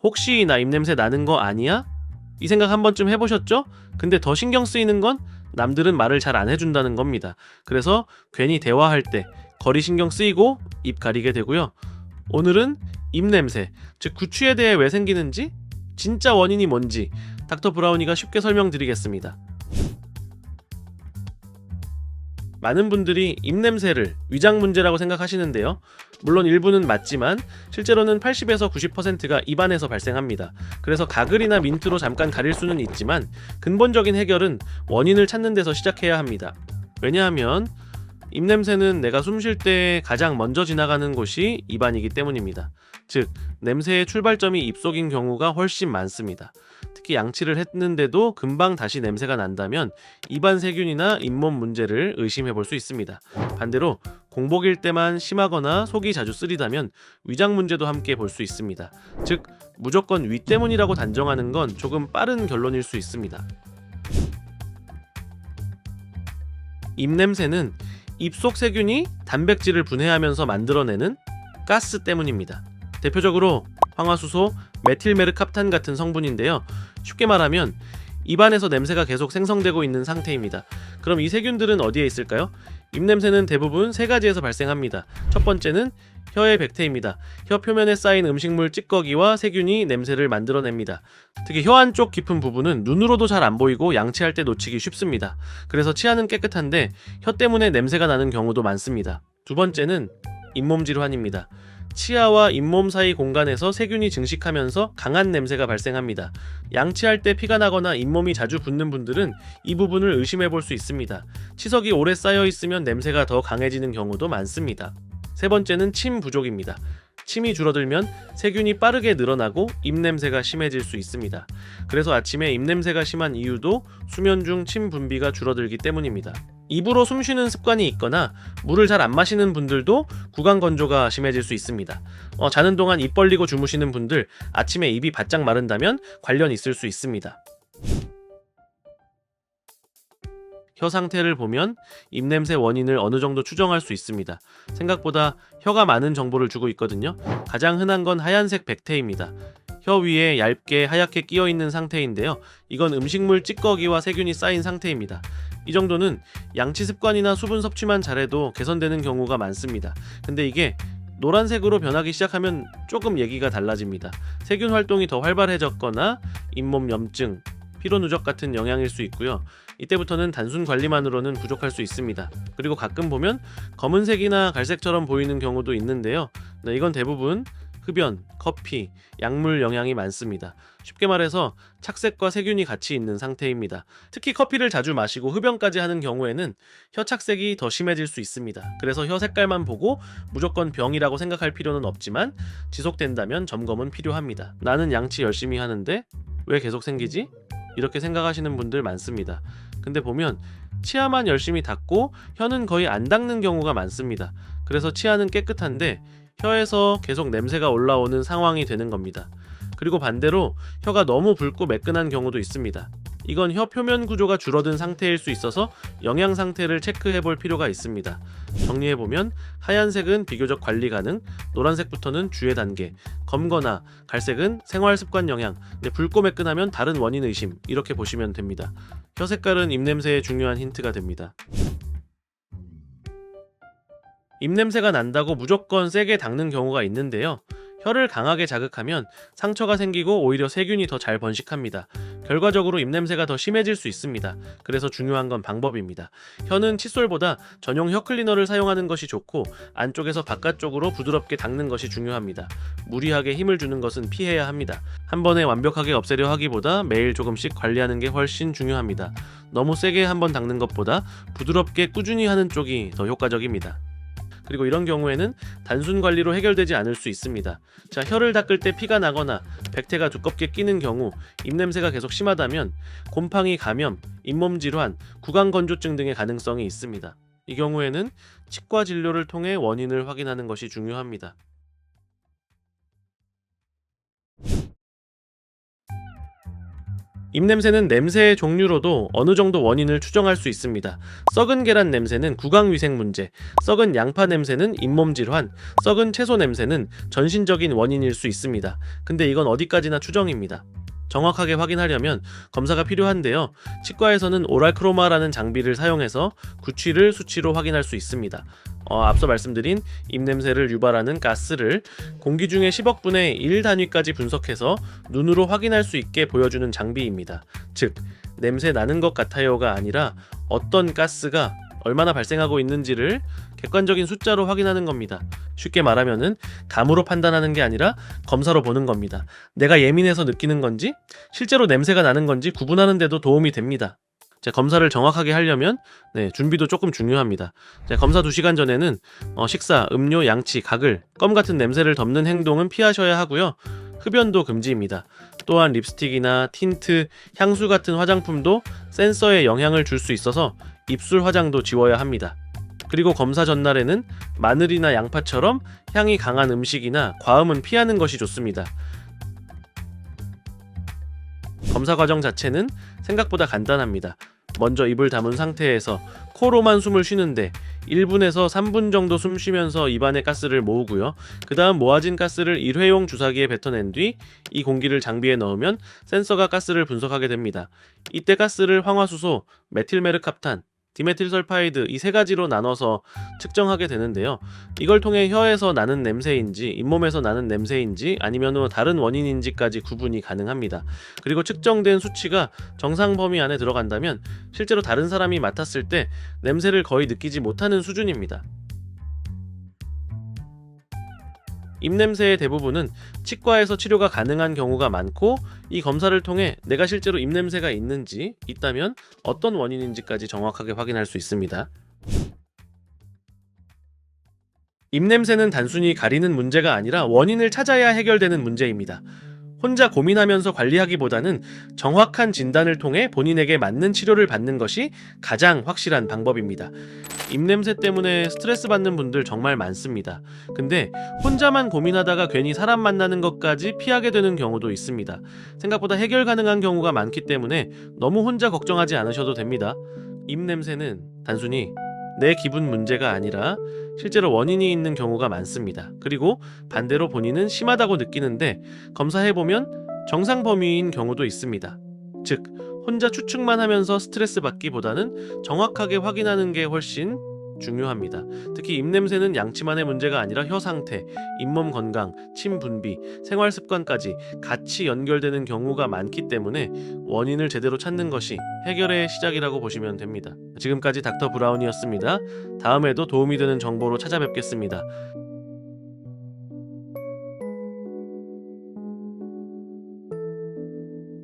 혹시 나 입냄새 나는 거 아니야? 이 생각 한 번쯤 해보셨죠? 근데 더 신경 쓰이는 건 남들은 말을 잘 안 해준다는 겁니다. 그래서 괜히 대화할 때 거리 신경 쓰이고 입 가리게 되고요. 오늘은 입냄새, 즉 구취에 대해 왜 생기는지, 진짜 원인이 뭔지 닥터 브라우니가 쉽게 설명드리겠습니다. 많은 분들이 입냄새를 위장 문제라고 생각하시는데요. 물론 일부는 맞지만 실제로는 80에서 90%가 입안에서 발생합니다. 그래서 가글이나 민트로 잠깐 가릴 수는 있지만 근본적인 해결은 원인을 찾는 데서 시작해야 합니다. 왜냐하면 입냄새는 내가 숨 쉴 때 가장 먼저 지나가는 곳이 입안이기 때문입니다. 즉, 냄새의 출발점이 입속인 경우가 훨씬 많습니다. 특히 양치를 했는데도 금방 다시 냄새가 난다면 입안 세균이나 잇몸 문제를 의심해 볼 수 있습니다. 반대로 공복일 때만 심하거나 속이 자주 쓰리다면 위장 문제도 함께 볼 수 있습니다. 즉, 무조건 위 때문이라고 단정하는 건 조금 빠른 결론일 수 있습니다. 입냄새는 입속 세균이 단백질을 분해하면서 만들어내는 가스 때문입니다. 대표적으로 황화수소, 메틸메르캅탄 같은 성분인데요. 쉽게 말하면 입안에서 냄새가 계속 생성되고 있는 상태입니다. 그럼 이 세균들은 어디에 있을까요? 입냄새는 대부분 세 가지에서 발생합니다. 첫 번째는 혀의 백태입니다. 혀 표면에 쌓인 음식물 찌꺼기와 세균이 냄새를 만들어냅니다. 특히 혀 안쪽 깊은 부분은 눈으로도 잘 안 보이고 양치할 때 놓치기 쉽습니다. 그래서 치아는 깨끗한데 혀 때문에 냄새가 나는 경우도 많습니다. 두 번째는 잇몸 질환입니다. 치아와 잇몸 사이 공간에서 세균이 증식하면서 강한 냄새가 발생합니다. 양치할 때 피가 나거나 잇몸이 자주 붓는 분들은 이 부분을 의심해 볼 수 있습니다. 치석이 오래 쌓여 있으면 냄새가 더 강해지는 경우도 많습니다. 세 번째는 침 부족입니다. 침이 줄어들면 세균이 빠르게 늘어나고 입냄새가 심해질 수 있습니다. 그래서 아침에 입냄새가 심한 이유도 수면 중 침 분비가 줄어들기 때문입니다. 입으로 숨 쉬는 습관이 있거나 물을 잘 안 마시는 분들도 구강 건조가 심해질 수 있습니다. 자는 동안 입 벌리고 주무시는 분들 아침에 입이 바짝 마른다면 관련 있을 수 있습니다. 혀 상태를 보면 입냄새 원인을 어느 정도 추정할 수 있습니다. 생각보다 혀가 많은 정보를 주고 있거든요. 가장 흔한 건 하얀색 백태입니다. 혀 위에 얇게 하얗게 끼어 있는 상태인데요. 이건 음식물 찌꺼기와 세균이 쌓인 상태입니다. 이 정도는 양치 습관이나 수분 섭취만 잘해도 개선되는 경우가 많습니다. 근데 이게 노란색으로 변하기 시작하면 조금 얘기가 달라집니다. 세균 활동이 더 활발해졌거나 잇몸 염증, 피로 누적 같은 영향일 수 있고요. 이때부터는 단순 관리만으로는 부족할 수 있습니다. 그리고 가끔 보면 검은색이나 갈색처럼 보이는 경우도 있는데요. 이건 대부분 흡연, 커피, 약물 영향이 많습니다. 쉽게 말해서 착색과 세균이 같이 있는 상태입니다. 특히 커피를 자주 마시고 흡연까지 하는 경우에는 혀 착색이 더 심해질 수 있습니다. 그래서 혀 색깔만 보고 무조건 병이라고 생각할 필요는 없지만 지속된다면 점검은 필요합니다. 나는 양치 열심히 하는데 왜 계속 생기지? 이렇게 생각하시는 분들 많습니다. 근데 보면 치아만 열심히 닦고 혀는 거의 안 닦는 경우가 많습니다. 그래서 치아는 깨끗한데 혀에서 계속 냄새가 올라오는 상황이 되는 겁니다. 그리고 반대로 혀가 너무 붉고 매끈한 경우도 있습니다. 이건 혀 표면 구조가 줄어든 상태일 수 있어서 영양 상태를 체크해 볼 필요가 있습니다. 정리해보면 하얀색은 비교적 관리 가능, 노란색부터는 주의 단계, 검거나 갈색은 생활 습관 영향, 붉고 매끈하면 다른 원인 의심, 이렇게 보시면 됩니다. 혀 색깔은 입냄새에 중요한 힌트가 됩니다. 입냄새가 난다고 무조건 세게 닦는 경우가 있는데요. 혀를 강하게 자극하면 상처가 생기고 오히려 세균이 더 잘 번식합니다. 결과적으로 입냄새가 더 심해질 수 있습니다. 그래서 중요한 건 방법입니다. 혀는 칫솔보다 전용 혀 클리너를 사용하는 것이 좋고 안쪽에서 바깥쪽으로 부드럽게 닦는 것이 중요합니다. 무리하게 힘을 주는 것은 피해야 합니다. 한 번에 완벽하게 없애려 하기보다 매일 조금씩 관리하는 게 훨씬 중요합니다. 너무 세게 한 번 닦는 것보다 부드럽게 꾸준히 하는 쪽이 더 효과적입니다. 그리고 이런 경우에는 단순 관리로 해결되지 않을 수 있습니다. 자, 혀를 닦을 때 피가 나거나 백태가 두껍게 끼는 경우, 입냄새가 계속 심하다면 곰팡이 감염, 잇몸 질환, 구강 건조증 등의 가능성이 있습니다. 이 경우에는 치과 진료를 통해 원인을 확인하는 것이 중요합니다. 입냄새는 냄새의 종류로도 어느 정도 원인을 추정할 수 있습니다. 썩은 계란 냄새는 구강위생 문제, 썩은 양파 냄새는 잇몸 질환, 썩은 채소 냄새는 전신적인 원인일 수 있습니다. 근데 이건 어디까지나 추정입니다. 정확하게 확인하려면 검사가 필요한데요. 치과에서는 오랄크로마라는 장비를 사용해서 구취를 수치로 확인할 수 있습니다. 앞서 말씀드린 입냄새를 유발하는 가스를 공기 중에 10억 분의 1 단위까지 분석해서 눈으로 확인할 수 있게 보여주는 장비입니다. 즉, 냄새 나는 것 같아요가 아니라 어떤 가스가 얼마나 발생하고 있는지를 객관적인 숫자로 확인하는 겁니다. 쉽게 말하면은 감으로 판단하는 게 아니라 검사로 보는 겁니다. 내가 예민해서 느끼는 건지 실제로 냄새가 나는 건지 구분하는 데도 도움이 됩니다. 검사를 정확하게 하려면 준비도 조금 중요합니다. 검사 2시간 전에는 식사, 음료, 양치, 가글, 껌 같은 냄새를 덮는 행동은 피하셔야 하고요. 흡연도 금지입니다. 또한 립스틱이나 틴트, 향수 같은 화장품도 센서에 영향을 줄 수 있어서 입술 화장도 지워야 합니다. 그리고 검사 전날에는 마늘이나 양파처럼 향이 강한 음식이나 과음은 피하는 것이 좋습니다. 검사 과정 자체는 생각보다 간단합니다. 먼저 입을 다문 상태에서 코로만 숨을 쉬는데 1분에서 3분 정도 숨 쉬면서 입안의 가스를 모으고요. 그 다음 모아진 가스를 일회용 주사기에 뱉어낸 뒤 이 공기를 장비에 넣으면 센서가 가스를 분석하게 됩니다. 이때 가스를 황화수소, 메틸메르캅탄, 디메틸설파이드 이 3가지로 나눠서 측정하게 되는데요. 이걸 통해 혀에서 나는 냄새인지 잇몸에서 나는 냄새인지 아니면 다른 원인인지까지 구분이 가능합니다. 그리고 측정된 수치가 정상 범위 안에 들어간다면 실제로 다른 사람이 맡았을 때 냄새를 거의 느끼지 못하는 수준입니다. 입냄새의 대부분은 치과에서 치료가 가능한 경우가 많고, 이 검사를 통해 내가 실제로 입냄새가 있다면 어떤 원인인지까지 정확하게 확인할 수 있습니다. 입냄새는 단순히 가리는 문제가 아니라 원인을 찾아야 해결되는 문제입니다. 혼자 고민하면서 관리하기보다는 정확한 진단을 통해 본인에게 맞는 치료를 받는 것이 가장 확실한 방법입니다. 입냄새 때문에 스트레스 받는 분들 정말 많습니다. 근데 혼자만 고민하다가 괜히 사람 만나는 것까지 피하게 되는 경우도 있습니다. 생각보다 해결 가능한 경우가 많기 때문에 너무 혼자 걱정하지 않으셔도 됩니다. 입냄새는 단순히 내 기분 문제가 아니라 실제로 원인이 있는 경우가 많습니다. 그리고 반대로 본인은 심하다고 느끼는데 검사해보면 정상 범위인 경우도 있습니다. 즉, 혼자 추측만 하면서 스트레스 받기보다는 정확하게 확인하는 게 훨씬 중요합니다. 특히 입냄새는 양치만의 문제가 아니라 혀 상태, 잇몸 건강, 침 분비, 생활 습관까지 같이 연결되는 경우가 많기 때문에 원인을 제대로 찾는 것이 해결의 시작이라고 보시면 됩니다. 지금까지 닥터 브라운이었습니다. 다음에도 도움이 되는 정보로 찾아뵙겠습니다.